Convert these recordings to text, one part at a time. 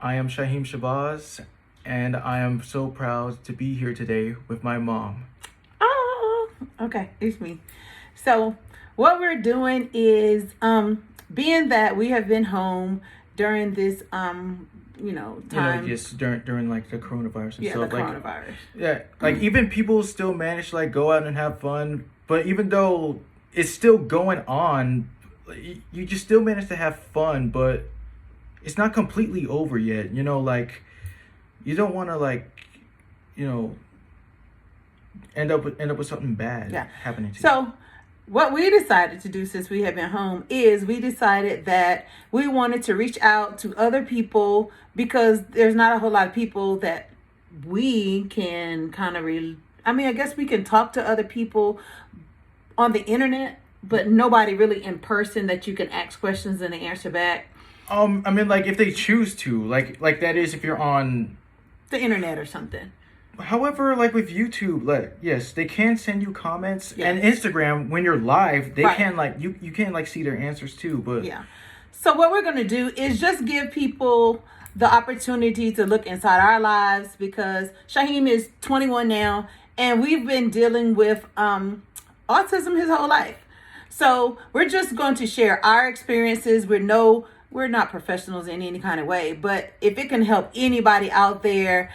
I am Shaheem Shabazz, and I am so proud to be here today with my mom. Oh, okay, it's me. So what we're doing is being that we have been home during this time. Yes, during like the coronavirus and Yeah, the stuff. Like, coronavirus. yeah, like even people still manage to like go out and have fun, but even though it's still going on, you just still manage to have fun, but it's not completely over yet. Like you don't want to you know, end up with something bad Yeah. happening to you. So what we decided to do since we have been home is we decided that we wanted to reach out to other people because there's not a whole lot of people that we can kind of I guess we can talk to other people on the internet, but nobody really in person that you can ask questions and they answer back. Like if they choose to, like that is if you're on The internet or something. However, like with YouTube, like yes, they can send you comments, Yeah. and Instagram when you're live, they Right. can like you can like see their answers too. But Yeah. So what we're going to do is just give people the opportunity to look inside our lives because Shaheem is 21 now and we've been dealing with autism his whole life. So we're just going to share our experiences. We're not professionals in any kind of way, but if it can help anybody out there,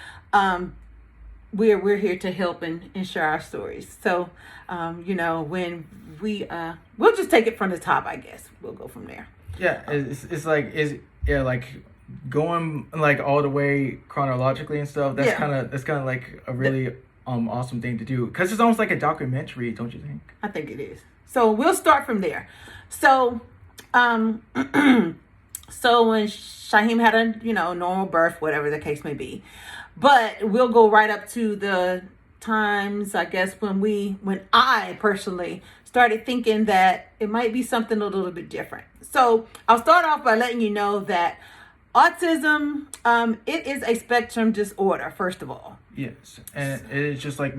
we're here to help and share our stories. So, when we'll just take it from the top, I guess. We'll go from there. yeah, like going like all the way chronologically and stuff. That's Yeah. kind of like a really awesome thing to do because it's almost like a documentary, don't you think? I think it is. So we'll start from there. So, so when Shaheem had a, normal birth, whatever the case may be, but we'll go right up to the times, I guess, when I personally started thinking that it might be something a little bit different. So I'll start off by letting you know that autism, it is a spectrum disorder, first of all. Yes, and it just like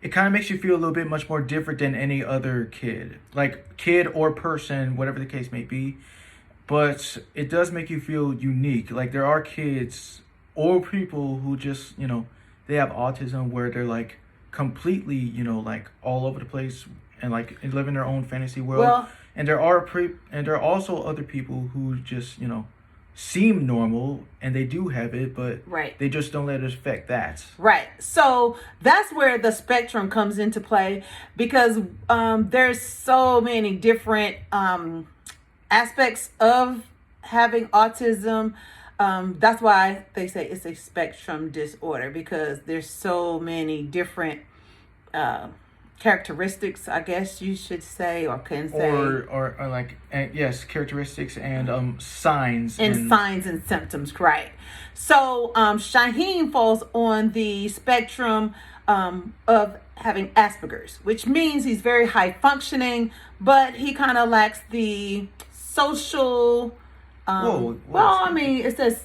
it kind of makes you feel a little bit much more different than any other kid or person, whatever the case may be. But it does make you feel unique. Like there are kids or people who just, they have autism where they're like completely, like all over the place and like live in their own fantasy world. Well, And there are also other people who just, seem normal and they do have it, but right. they just don't let it affect that. Right. So that's where the spectrum comes into play because there's so many different aspects of having autism. That's why they say it's a spectrum disorder because there's so many different characteristics, I guess you should say, or can say, or like yes, characteristics and signs and signs and symptoms, right? So Shaheem falls on the spectrum of having Asperger's, which means he's very high functioning, but he kind of lacks the social. It says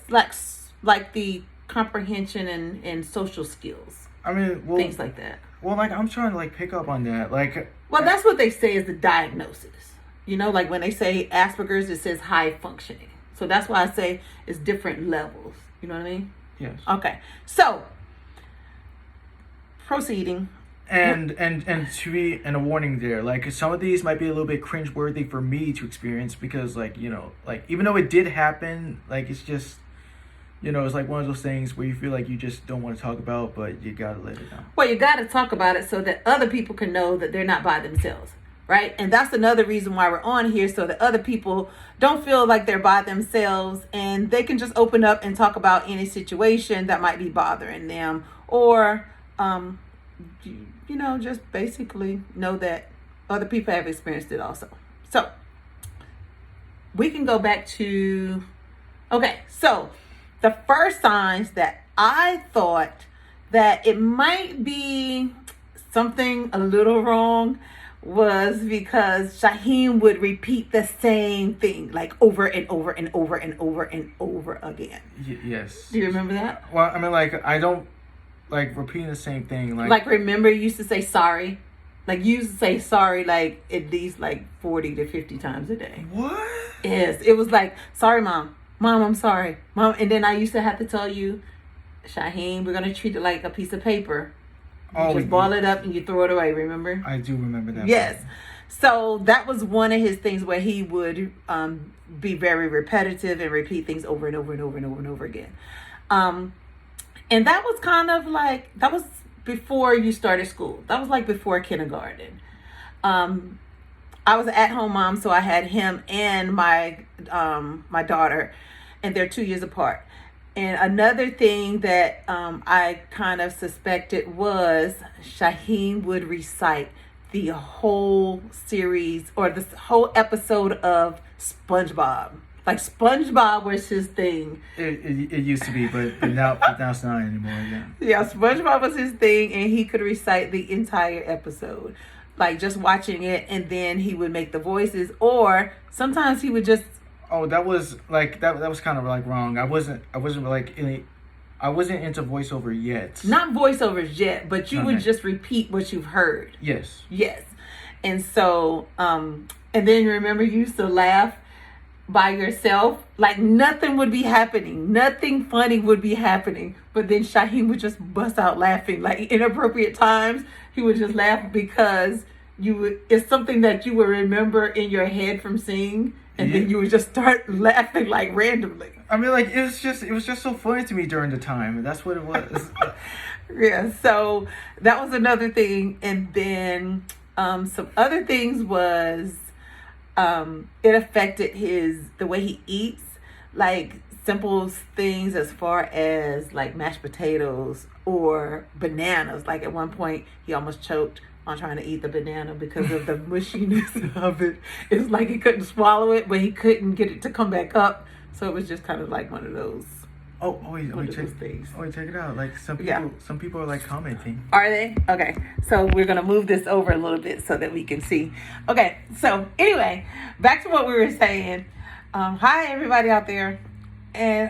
like the comprehension and social skills. Things like that. Well, like I'm trying to like pick up on that. Well, that's what they say is the diagnosis. Like when they say Asperger's, it says high functioning. So that's why I say it's different levels. You know what I mean? Yes. Okay. So proceeding. And to be and a warning there, like some of these might be a little bit cringeworthy for me to experience because like even though it did happen, like it's just it's like one of those things where you feel like you just don't want to talk about, but you gotta let it out. Well, you gotta talk about it so that other people can know that they're not by themselves, right? And that's another reason why we're on here, so that other people don't feel like they're by themselves and they can just open up and talk about any situation that might be bothering them, or just basically know that other people have experienced it also. So we can go back to so the first signs that I thought that it might be something a little wrong was because Shaheem would repeat the same thing like over and over and over and over and over again. Yes. Do you remember that? Well, I don't like repeating the same thing. Like remember you used to say sorry? Like you used to say sorry like at least like 40 to 50 times a day. What? Yes. It was like, sorry, Mom. Mom, I'm sorry. Mom, and then I used to have to tell you, Shaheem, we're going to treat it like a piece of paper. You just ball it up and you throw it away, remember? I do remember that. Yes. So that was one of his things where he would be very repetitive and repeat things over and over and over and over and over again. And that was kind of like, that was before you started school. That was like before kindergarten. I was an at-home mom, so I had him and my daughter, and they're 2 years apart. And another thing that I kind of suspected was Shaheem would recite the whole series or the whole episode of SpongeBob. Like SpongeBob was his thing. It used to be, but now it's not anymore. Yeah. Yeah, SpongeBob was his thing, and he could recite the entire episode. Like just watching it, and then he would make the voices, or sometimes he would just. Oh, that was like that was kind of like wrong. I wasn't like I wasn't into voiceover yet. Not voiceovers yet, but you would just repeat what you've heard. Yes. Yes. And so, and then remember you used to laugh by yourself. Like nothing would be happening. Nothing funny would be happening. But then Shaheem would just bust out laughing. Like inappropriate times, he would just laugh because it's something that you would remember in your head from seeing. And then you would just start laughing like randomly. I mean, like it was just so funny to me during the time. That's what it was. Yeah. So that was another thing, and then some other things was it affected the way he eats, like simple things as far as like mashed potatoes or bananas. Like at one point, he almost choked on trying to eat the banana because of the mushiness of it. It's like he couldn't swallow it, but he couldn't get it to come back up. So it was just kind of like one of those. Check it out. Like some people are like commenting. Are they? Okay. So we're gonna move this over a little bit so that we can see. Okay. So anyway, back to what we were saying. Hi everybody out there, and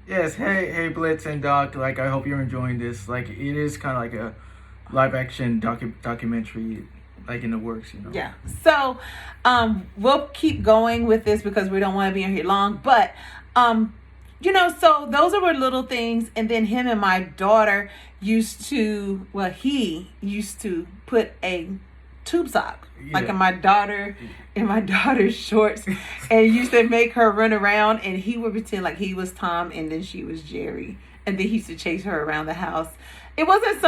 yes, hey Blitz and Doc. Like I hope you're enjoying this. Like it is kind of like a live action documentary like in the works, you know. Yeah. So we'll keep going with this because we don't want to be in here long, but so those were little things. And then him and my daughter he used to put a tube sock like in my daughter's shorts and used to make her run around, and he would pretend like he was Tom and then she was Jerry, and then he used to chase her around the house. It wasn't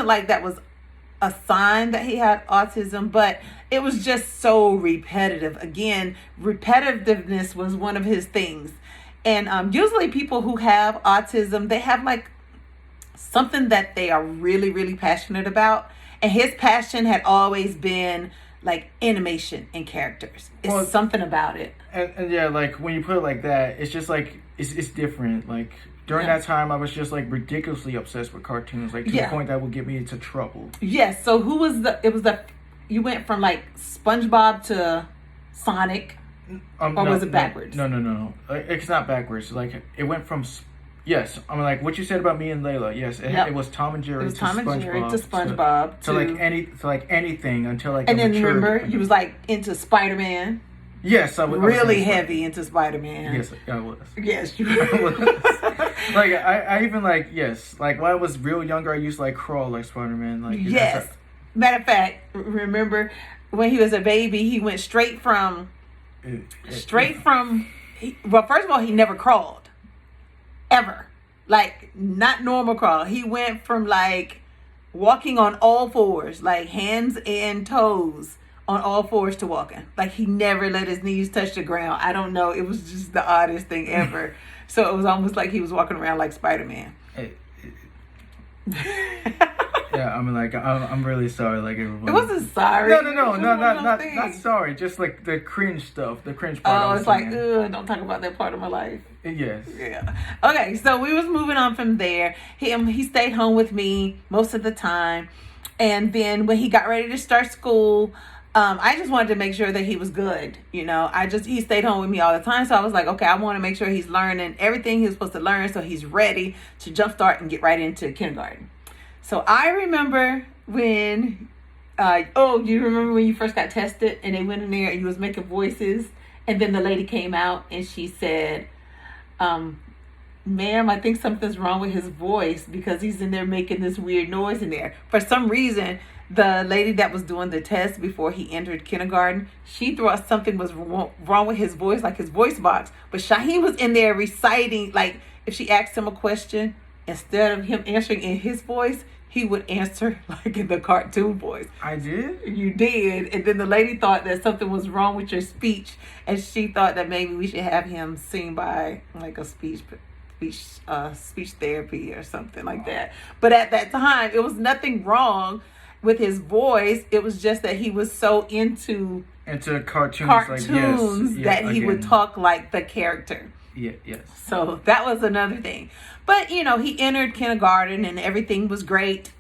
like that was a sign that he had autism, but it was just so repetitive. Again, repetitiveness was one of his things. And usually people who have autism, they have like something that they are really, really passionate about. And his passion had always been like animation and characters. It's something about it. And yeah, like when you put it like that, it's just like, it's different. Like, during that time, I was just like ridiculously obsessed with cartoons, like to the point that would get me into trouble. Yes. So you went from like SpongeBob to Sonic, or was it backwards? No. It's not backwards. Like it went from, yes. I mean, like what you said about me and Layla. Yes, it was Tom and Jerry. It was Tom and Jerry to SpongeBob to like anything until like. And then remember, you was like into Spider-Man. Yes, I was really heavy into Spider-Man. Yes, I was. Yes, you were. Like I even like like when I was real younger, I used to like crawl like Spider-Man. Like yes. Matter of fact, remember when he was a baby, he went straight from. Well, first of all, he never crawled, ever. Like not normal crawl. He went from like walking on all fours, like hands and toes. On all fours to walking. Like he never let his knees touch the ground. I don't know. It was just the oddest thing ever. So it was almost like he was walking around like Spider-Man. Yeah, I mean, like, I'm really sorry, like, everybody. It wasn't sorry. No, not sorry. Just, like, the cringe stuff, the cringe part. Oh, it's like, ugh, don't talk about that part of my life. Yes. Yeah. Okay, so we was moving on from there. He stayed home with me most of the time. And then when he got ready to start school, I just wanted to make sure that he was good. You know, he stayed home with me all the time. So I was like, okay, I want to make sure he's learning everything he's supposed to learn so he's ready to jumpstart and get right into kindergarten. So I remember when, you remember when you first got tested and they went in there and you was making voices And then the lady came out and she said, ma'am, I think something's wrong with his voice because he's in there making this weird noise in there. For some reason, the lady that was doing the test before he entered kindergarten, she thought something was wrong with his voice, like his voice box. But Shaheem was in there reciting, like if she asked him a question, instead of him answering in his voice, he would answer like in the cartoon voice. I did? You did. And then the lady thought that something was wrong with your speech. And she thought that maybe we should have him sing by like a speech therapy or something like that. But at that time, it was nothing wrong with his voice. It was just that he was so into cartoons that he would talk like the character. Yeah, yes. So that was another thing. But, you know, he entered kindergarten and everything was great.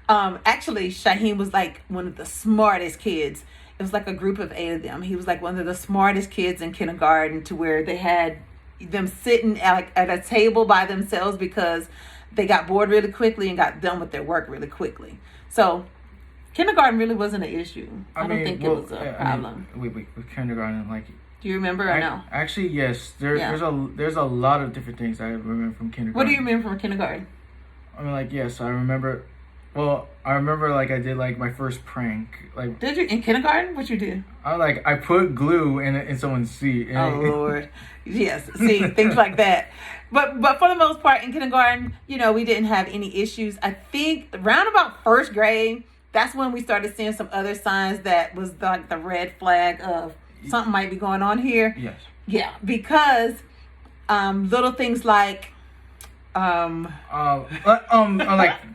Actually, Shaheem was like one of the smartest kids. It was like a group of 8 of them. He was like one of the smartest kids in kindergarten, to where they had them sitting at a table by themselves because they got bored really quickly and got done with their work really quickly. So kindergarten really wasn't an issue. I don't think it was a problem. Wait, with kindergarten, like... Do you remember or no? Actually, yes. There's a lot of different things I remember from kindergarten. What do you remember from kindergarten? I mean, like, yes, I remember... Well, I remember, like, I did, like, my first prank. Like, did you? In kindergarten? What you did? I put glue in someone's seat. Oh, Lord. Yes. See, things like that. But for the most part, in kindergarten, you know, we didn't have any issues. I think around about first grade, that's when we started seeing some other signs that was like the red flag of something might be going on here. Yes. Yeah, because little things like like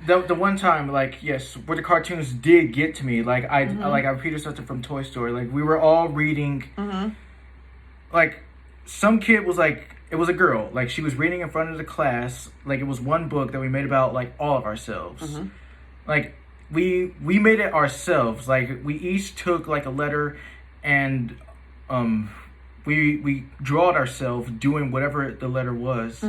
the one time, like, yes, where the cartoons did get to me, like I repeated something from Toy Story. Like, we were all reading, like, some kid was like, it was a girl, like, she was reading in front of the class, like, it was one book that we made about, like, all of ourselves. Like, we made it ourselves. Like, we each took like a letter and we drawed ourselves doing whatever the letter was.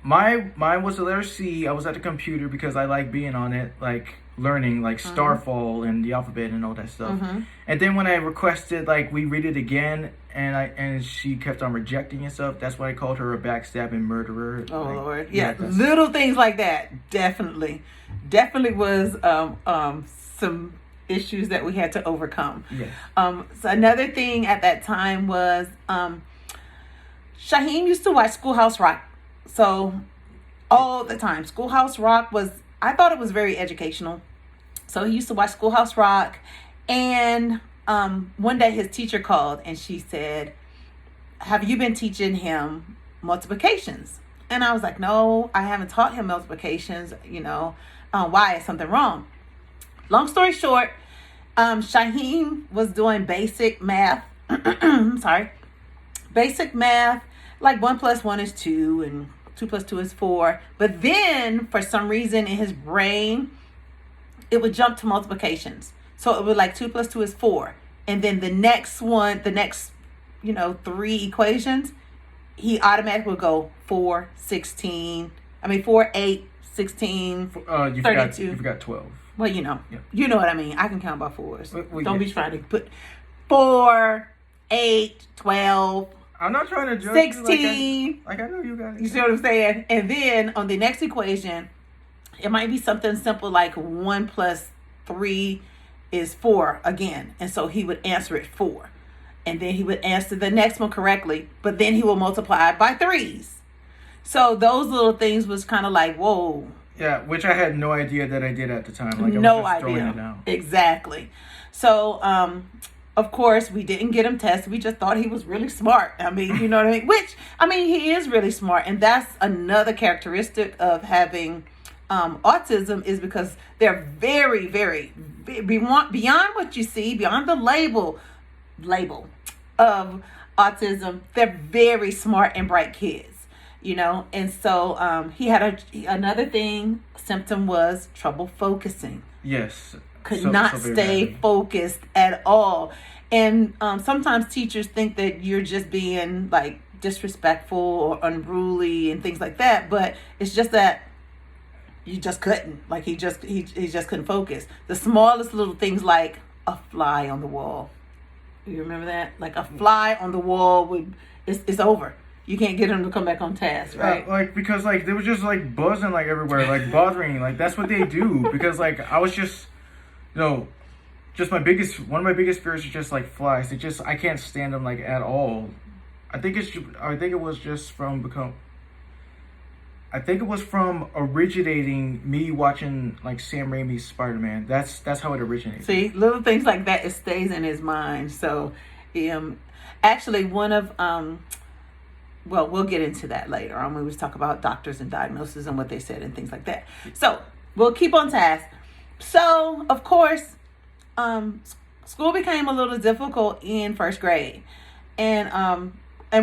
Mine was the letter C. I was at the computer because I like being on it, like learning like Starfall and the alphabet and all that stuff. And then when I requested, like, we read it again, and she kept on rejecting and stuff, that's why I called her a backstabbing murderer. Oh, like, Lord. Yeah, little things like that. Definitely was some issues that we had to overcome. Yes. So another thing at that time was Shaheem used to watch Schoolhouse Rock. So all the time, Schoolhouse Rock I thought it was very educational. So he used to watch Schoolhouse Rock, and one day his teacher called and she said, "Have you been teaching him multiplications?" And I was like, "No, I haven't taught him multiplications. You know, why? Is something wrong?" Long story short, Shaheem was doing basic math. Basic math, like 1 + 1 is 2 and 2 + 2 is 4. But then for some reason in his brain, it would jump to multiplications. So it would like 2 + 2 is 4. And then the next 3 equations, he automatically would go 4, 16. 4, 8, 16, 32. You forgot 12. Well, you know. Yeah. You know what I mean. I can count by fours. Well, Don't be trying to put 4, 8, 12. I'm not trying to judge 16. you. Like I know you guys. You see what I'm saying? And then on the next equation, it might be something simple like 1 + 3 is 4 again. And so he would answer it 4. And then he would answer the next one correctly, but then he will multiply it by 3s. So those little things was kind of like, whoa. Yeah, which I had no idea that I did at the time. Like, No I was just idea. throwing it out. Exactly. So, of course, we didn't get him tested. We just thought he was really smart. You know what I mean? Which, he is really smart. And that's another characteristic of having autism, is because they're very, very, beyond what you see, beyond the label of autism, they're very smart and bright kids. You know, and so he had another symptom was trouble focusing. Yes. Could not stay focused at all. And sometimes teachers think that you're just being like disrespectful or unruly and things like that, but it's just that you just couldn't. Like he just couldn't focus. The smallest little things, like a fly on the wall. You remember that? Like a fly on the wall would, it's over. You can't get them to come back on task, right? Like because like they were just like buzzing like everywhere, like bothering. Like that's what they do. Because like I was just, just one of my biggest fears is just like flies. I can't stand them like at all. I think it was just from I think it was from originating me watching like Sam Raimi's Spider-Man. That's how it originated. See, little things like that, it stays in his mind. So, actually, one of well, we'll get into that later on when we talk about doctors and diagnosis and what they said and things like that. So we'll keep on task. So of course, school became a little difficult in first grade, and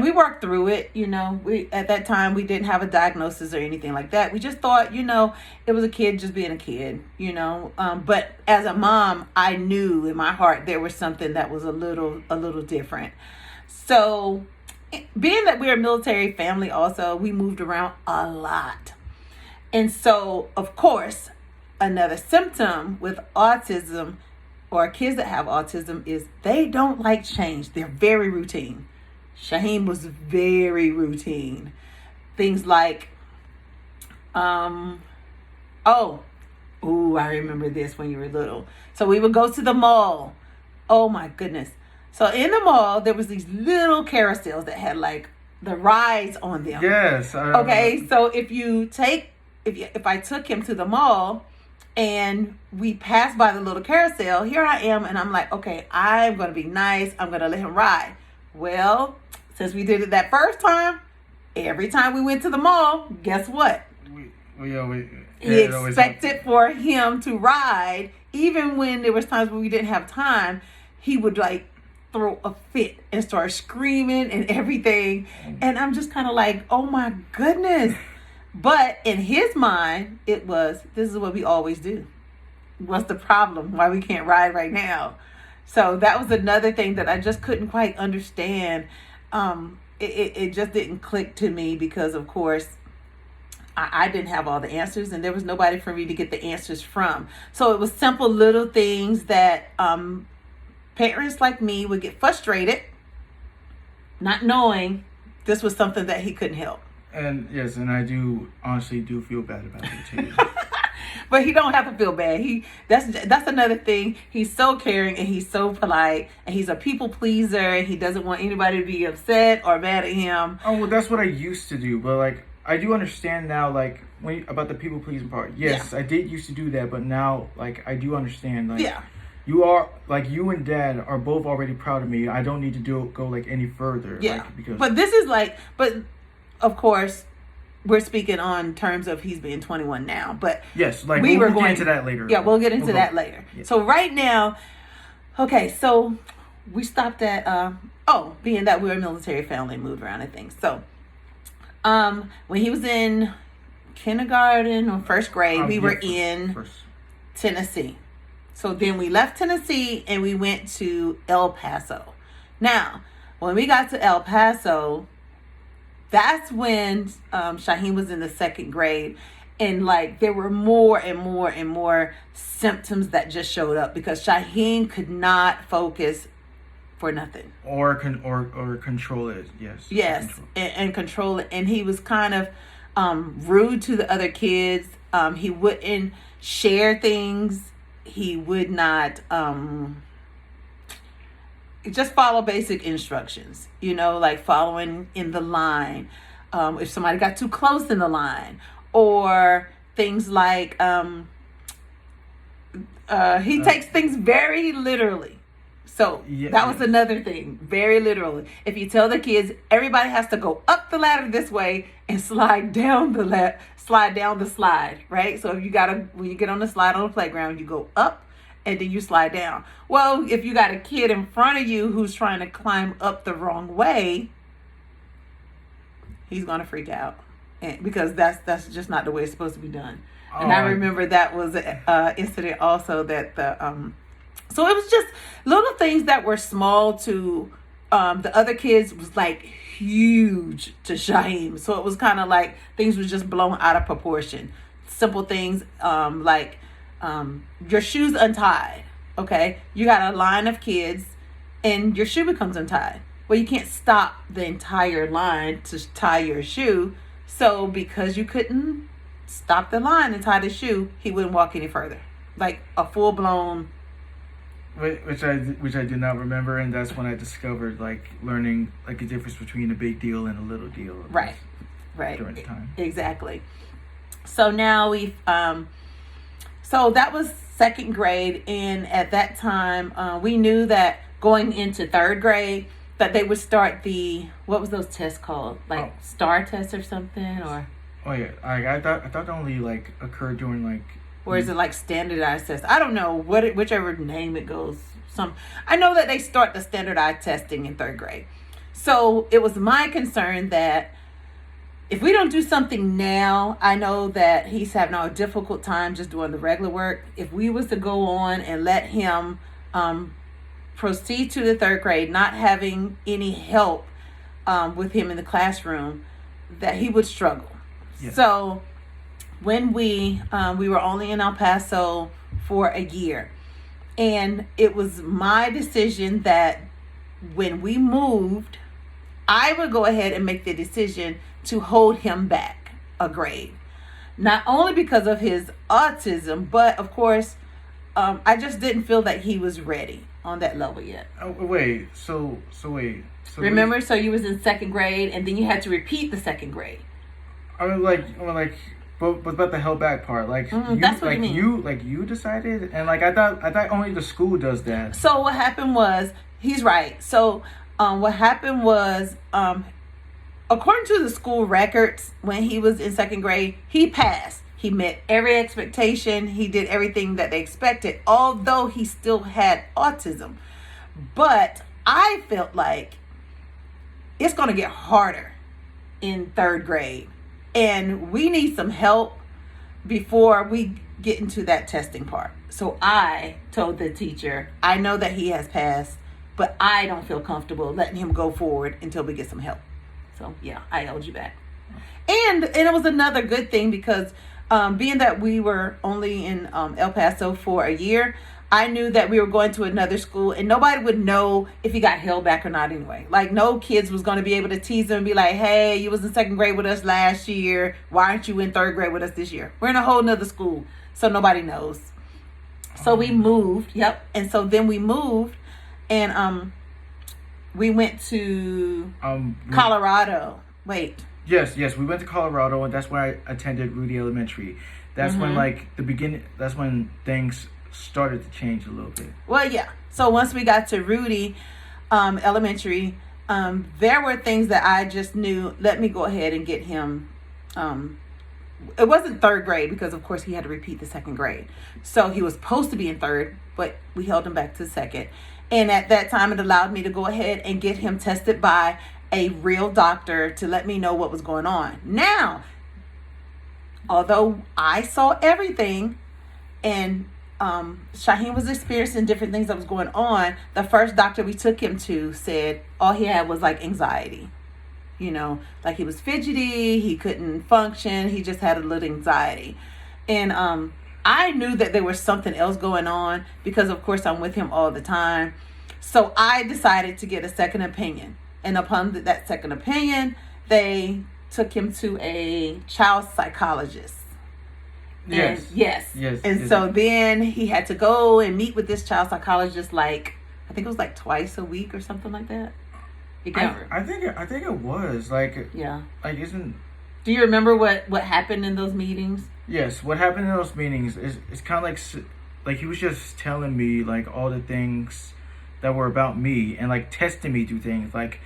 we worked through it. We at that time we didn't have a diagnosis or anything like that. We just thought, it was a kid just being a kid. But as a mom, I knew in my heart there was something that was a little different. So, being that we're a military family, also we moved around a lot, and so of course, another symptom with autism or kids that have autism is they don't like change. They're very routine. Shaheem was very routine. Things like, I remember this when you were little. So we would go to the mall. Oh my goodness. So in the mall, there was these little carousels that had like the rides on them. Yes. Okay. So if I took him to the mall and we passed by the little carousel, here I am. And I'm like, okay, I'm going to be nice. I'm going to let him ride. Well, since we did it that first time, every time we went to the mall, guess what? He expected for him to ride. Even when there was times when we didn't have time, he would like throw a fit and start screaming and everything. And I'm just kind of like, oh my goodness. But in his mind, this is what we always do. What's the problem? Why we can't ride right now? So that was another thing that I just couldn't quite understand. It just didn't click to me because, of course, I didn't have all the answers and there was nobody for me to get the answers from. So it was simple little things that parents like me would get frustrated, not knowing this was something that he couldn't help. And yes, and I honestly do feel bad about it too. But he don't have to feel bad. That's another thing. He's so caring and he's so polite and he's a people pleaser and he doesn't want anybody to be upset or mad at him. Oh, well, that's what I used to do. But like, I do understand now, like about the people pleasing part. Yes, yeah. I did used to do that, but now like I do understand. Like, yeah. You and Dad are both already proud of me. I don't need to go like any further. Yeah. Because but of course, we're speaking on terms of he's being 21 now. But yes, like we'll get into that later. Yeah, we'll get into that later. Yeah. So right now, okay, so we stopped at being that we're a military family, moved around and things. So when he was in kindergarten or first grade, we were in Tennessee. So then we left Tennessee and we went to El Paso. Now, when we got to El Paso, that's when Shaheem was in the second grade. And like there were more and more and more symptoms that just showed up because Shaheem could not focus for nothing. Or control it, yes. Yes, and control it. And he was kind of rude to the other kids. He wouldn't share things. He would not just follow basic instructions, like following in the line. If somebody got too close in the line, or things like he takes things very literally. So that was another thing, very literally. If you tell the kids everybody has to go up the ladder this way and slide down the slide, right? So if when you get on the slide on the playground, you go up and then you slide down. Well, if you got a kid in front of you who's trying to climb up the wrong way, he's gonna freak out, because that's just not the way it's supposed to be done. And I remember that was an incident also that so it was just little things that were small to the other kids was like huge to Shaheem. So it was kind of like things was just blown out of proportion. Simple things like your shoes untied. Okay, you got a line of kids and your shoe becomes untied. Well, you can't stop the entire line to tie your shoe. So because you couldn't stop the line and tie the shoe, he wouldn't walk any further. Like a full blown. Which I do not remember, and that's when I discovered like learning like the difference between a big deal and a little deal. Right. During the time. Exactly. So now so that was second grade, and at that time we knew that going into third grade that they would start what was those tests called, like STAR tests or something, or oh yeah, I thought that only like occurred during like, or is it like standardized tests? I don't know whichever name it goes. I know that they start the standardized testing in third grade. So it was my concern that if we don't do something now, I know that he's having a difficult time just doing the regular work. If we was to go on and let him proceed to the third grade, not having any help with him in the classroom, that he would struggle. Yeah. So when we were only in El Paso for a year, and it was my decision that when we moved, I would go ahead and make the decision to hold him back a grade. Not only because of his autism, but of course, I just didn't feel that he was ready on that level yet. Oh, wait, so wait. So remember, so you was in second grade, and then you had to repeat the second grade. But about the held back part, like that's what you mean. You decided, and like I thought only the school does that. So what happened was, he's right. So what happened was, according to the school records, when he was in second grade, he passed. He met every expectation. He did everything that they expected, although he still had autism. But I felt like it's going to get harder in third grade, and we need some help before we get into that testing part. So I told the teacher, I know that he has passed, but I don't feel comfortable letting him go forward until we get some help. So yeah, I held you back. And it was another good thing because being that we were only in El Paso for a year, I knew that we were going to another school and nobody would know if he got held back or not anyway. Like no kids was going to be able to tease him and be like, hey, you was in second grade with us last year. Why aren't you in third grade with us this year? We're in a whole nother school. So nobody knows. So we moved. Yep. And so then we moved and we went to Colorado. Wait. Yes, we went to Colorado, and that's where I attended Rudy Elementary. That's when that's when things started to change a little bit. Well, yeah. So once we got to Rudy Elementary, there were things that I just knew, let me go ahead and get him. It wasn't third grade because, of course, he had to repeat the second grade. So he was supposed to be in third, but we held him back to second. And at that time, it allowed me to go ahead and get him tested by a real doctor to let me know what was going on. Now, although I saw everything and Shaheen was experiencing different things that was going on, the first doctor we took him to said all he had was like anxiety. You know, like he was fidgety, he couldn't function, he just had a little anxiety. And I knew that there was something else going on because, of course, I'm with him all the time. So I decided to get a second opinion. And upon that second opinion, they took him to a child psychologist. Yes. And so then he had to go and meet with this child psychologist, like, I think it was like twice a week or something like that. I think it was like, yeah. Like, isn't? Do you remember what happened in those meetings? Yes, what happened in those meetings is kind of like he was just telling me like all the things that were about me and like testing me through things like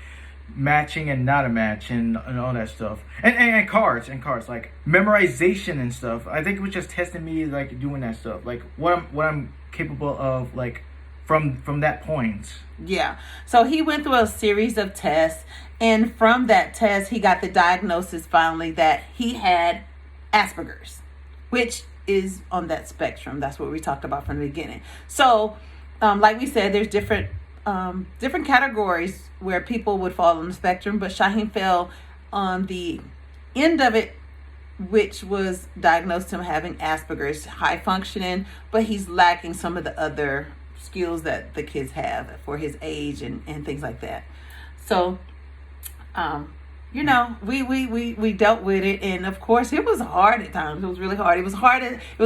matching and not a match and all that stuff and cards like memorization and stuff. I think it was just testing me like doing that stuff, like what I'm capable of, like from that point. Yeah. So he went through a series of tests, and from that test he got the diagnosis finally that he had Asperger's, which is on that spectrum. That's what we talked about from the beginning. So like we said, there's different categories where people would fall on the spectrum, but Shaheen fell on the end of it, which was diagnosed him having Asperger's, high functioning, but he's lacking some of the other skills that the kids have for his age and things like that. So, you know, we dealt with it, and of course it was hard at times. It was really hard. It was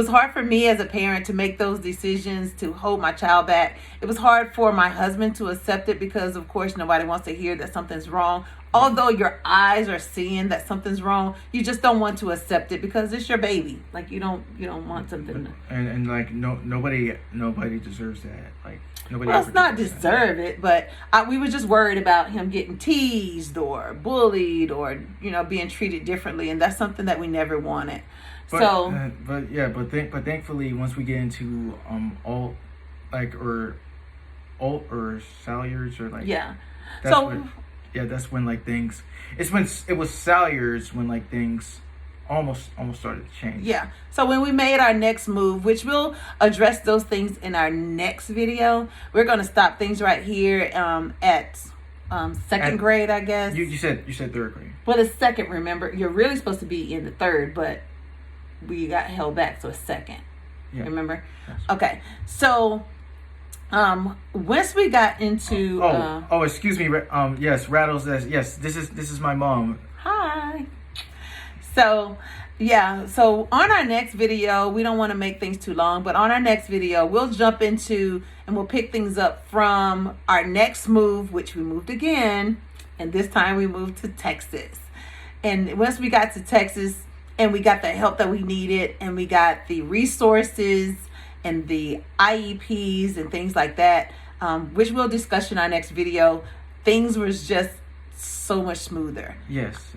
hard for me as a parent to make those decisions to hold my child back. It was hard for my husband to accept it because of course nobody wants to hear that something's wrong. Although your eyes are seeing that something's wrong, you just don't want to accept it because it's your baby. Like you don't want something to... and like nobody deserves that. Like nobody. Well, it's not deserve it, but we were just worried about him getting teased or bullied or being treated differently, and that's something that we never wanted. But thankfully, once we get into all Salyards or like yeah, that's so when, that's when like things. It was Salyards when like things almost started to change. Yeah. So when we made our next move, which we'll address those things in our next video, we're going to stop things right here at second grade, I guess. You said third grade. Well, it's second. Remember, you're really supposed to be in the third, but we got held back, so it's second. Yeah. Remember? Yes. Okay. So once we got into excuse me. Yes, Rattles says yes. This is my mom. Hi. So, so on our next video, we don't want to make things too long, but on our next video, we'll jump into and we'll pick things up from our next move, which we moved again, and this time we moved to Texas. And once we got to Texas and we got the help that we needed and we got the resources and the IEPs and things like that, which we'll discuss in our next video, things was just so much smoother. Yes.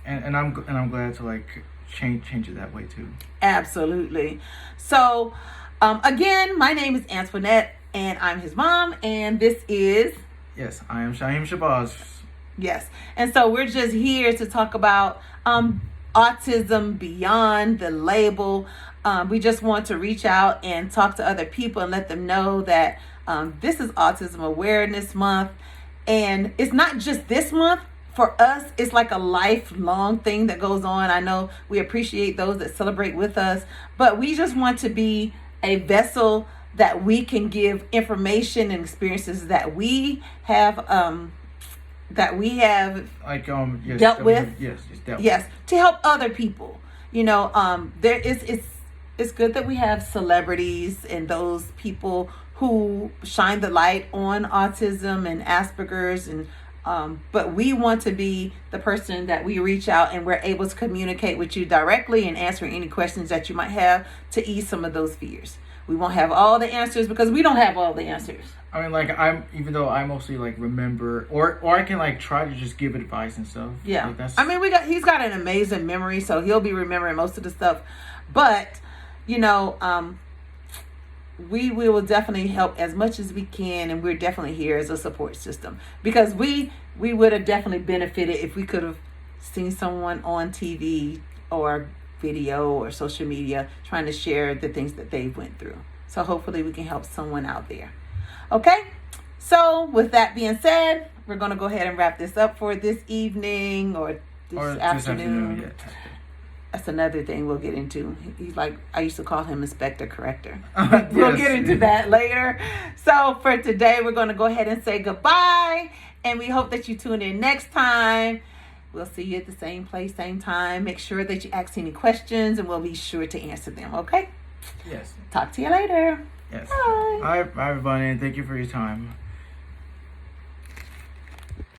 And I'm glad to like change it that way too. Absolutely. So again, my name is Antoinette and I'm his mom, and this is... Yes, I am Shaheem Shabazz. Yes. And so we're just here to talk about autism beyond the label. We just want to reach out and talk to other people and let them know that this is Autism Awareness Month. And it's not just this month. For us, it's like a lifelong thing that goes on. I know we appreciate those that celebrate with us, but we just want to be a vessel that we can give information and experiences that we have dealt with. Yes, to help other people. It's good that we have celebrities and those people who shine the light on autism and Asperger's, and but we want to be the person that we reach out and we're able to communicate with you directly and answer any questions that you might have to ease some of those fears. We won't have all the answers because we don't have all the answers. I mean, like even though I mostly like remember or I can like try to just give advice and stuff. Yeah, like, he's got an amazing memory, so he'll be remembering most of the stuff. But we will definitely help as much as we can, and we're definitely here as a support system because we would have definitely benefited if we could have seen someone on TV or video or social media trying to share the things that they went through. So hopefully we can help someone out there. Okay, so with that being said, we're going to go ahead and wrap this up for this evening or this afternoon. Yeah. That's another thing we'll get into. He's like, I used to call him Inspector Corrector. We'll get into that later. So for today, we're going to go ahead and say goodbye. And we hope that you tune in next time. We'll see you at the same place, same time. Make sure that you ask any questions and we'll be sure to answer them. Okay? Yes. Talk to you later. Yes. Bye. Bye, everybody, and thank you for your time.